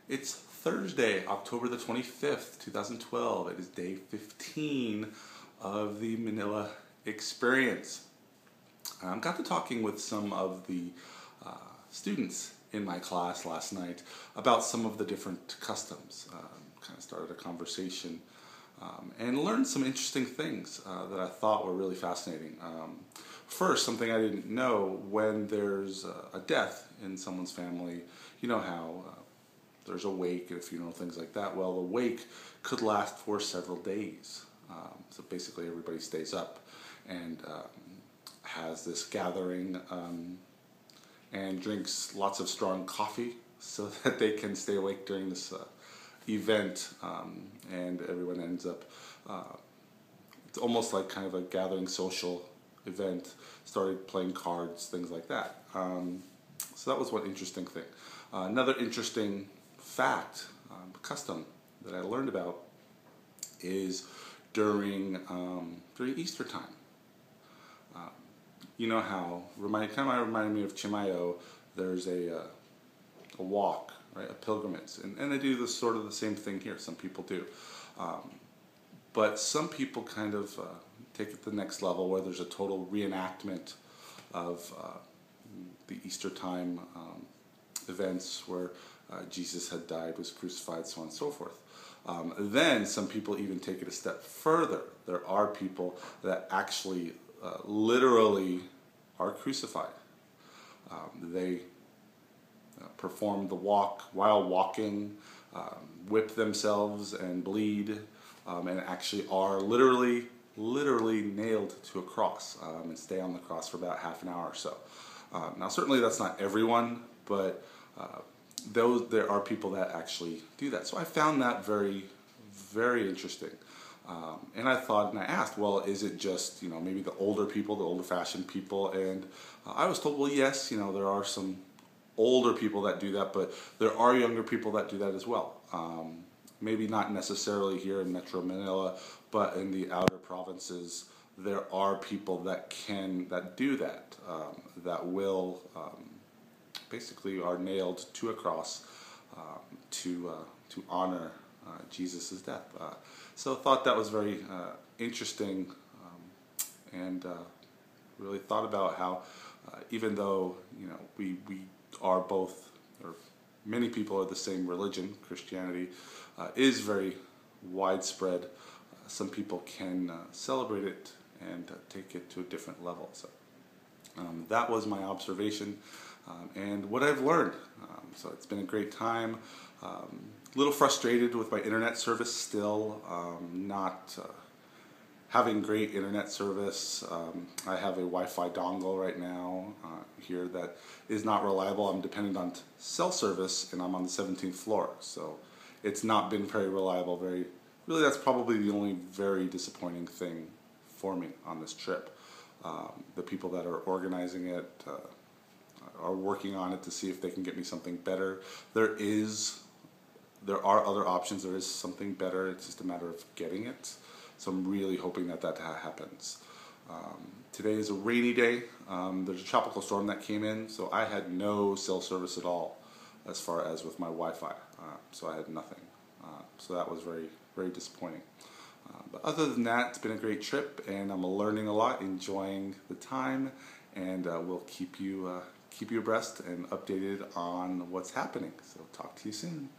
It's Thursday, October the 25th, 2012. It is day 15 of the Manila experience. I got to talking with some of the students in my class last night about some of the different customs. Kind of started a conversation and learned some interesting things that I thought were really fascinating. First, something I didn't know, when there's a death in someone's family, you know how there's a wake and a funeral, things like that. Well, the wake could last for several days. So basically everybody stays up and has this gathering and drinks lots of strong coffee so that they can stay awake during this event, and everyone ends up, it's almost like kind of a gathering social event, started playing cards, things like that. So that was one interesting thing. Another interesting fact, custom that I learned about is during Easter time. You know how, kind of reminded me of Chimayo, there's a walk, right, a pilgrimage, and they do this sort of the same thing here. Some people do, but some people kind of take it to the next level, where there's a total reenactment of the Easter time events where Jesus had died, was crucified, so on and so forth. Then some people even take it a step further. There are people that actually literally are crucified. They perform the walk while walking, whip themselves and bleed, and actually are literally nailed to a cross and stay on the cross for about half an hour or so. Now certainly that's not everyone, but there are people that actually do that. So I found that very, very interesting. And I thought, and I asked, well, is it just, maybe the older people, the older-fashioned people? And I was told, well, yes, there are some older people that do that, but there are younger people that do that as well. Maybe not necessarily here in Metro Manila, but in the outer provinces, there are people that do that, that will basically are nailed to a cross to honor Jesus' death. So I thought that was very interesting, and really thought about how even though we are both, or many people are the same religion, Christianity is very widespread. Some people can celebrate it and take it to a different level. So that was my observation and what I've learned. So it's been a great time. A little frustrated with my internet service still, not having great internet service. I have a Wi-Fi dongle right now here that is not reliable. I'm dependent on cell service, and I'm on the 17th floor, so it's not been very reliable. Really, that's probably the only very disappointing thing for me on this trip. The people that are organizing it are working on it to see if they can get me something better. There are other options. There is something better. It's just a matter of getting it. So I'm really hoping that happens. Today is a rainy day. There's a tropical storm that came in, so I had no cell service at all as far as with my Wi-Fi. So I had nothing. So that was very, very disappointing. But other than that, it's been a great trip, and I'm learning a lot, enjoying the time, and we'll keep you abreast and updated on what's happening. So talk to you soon.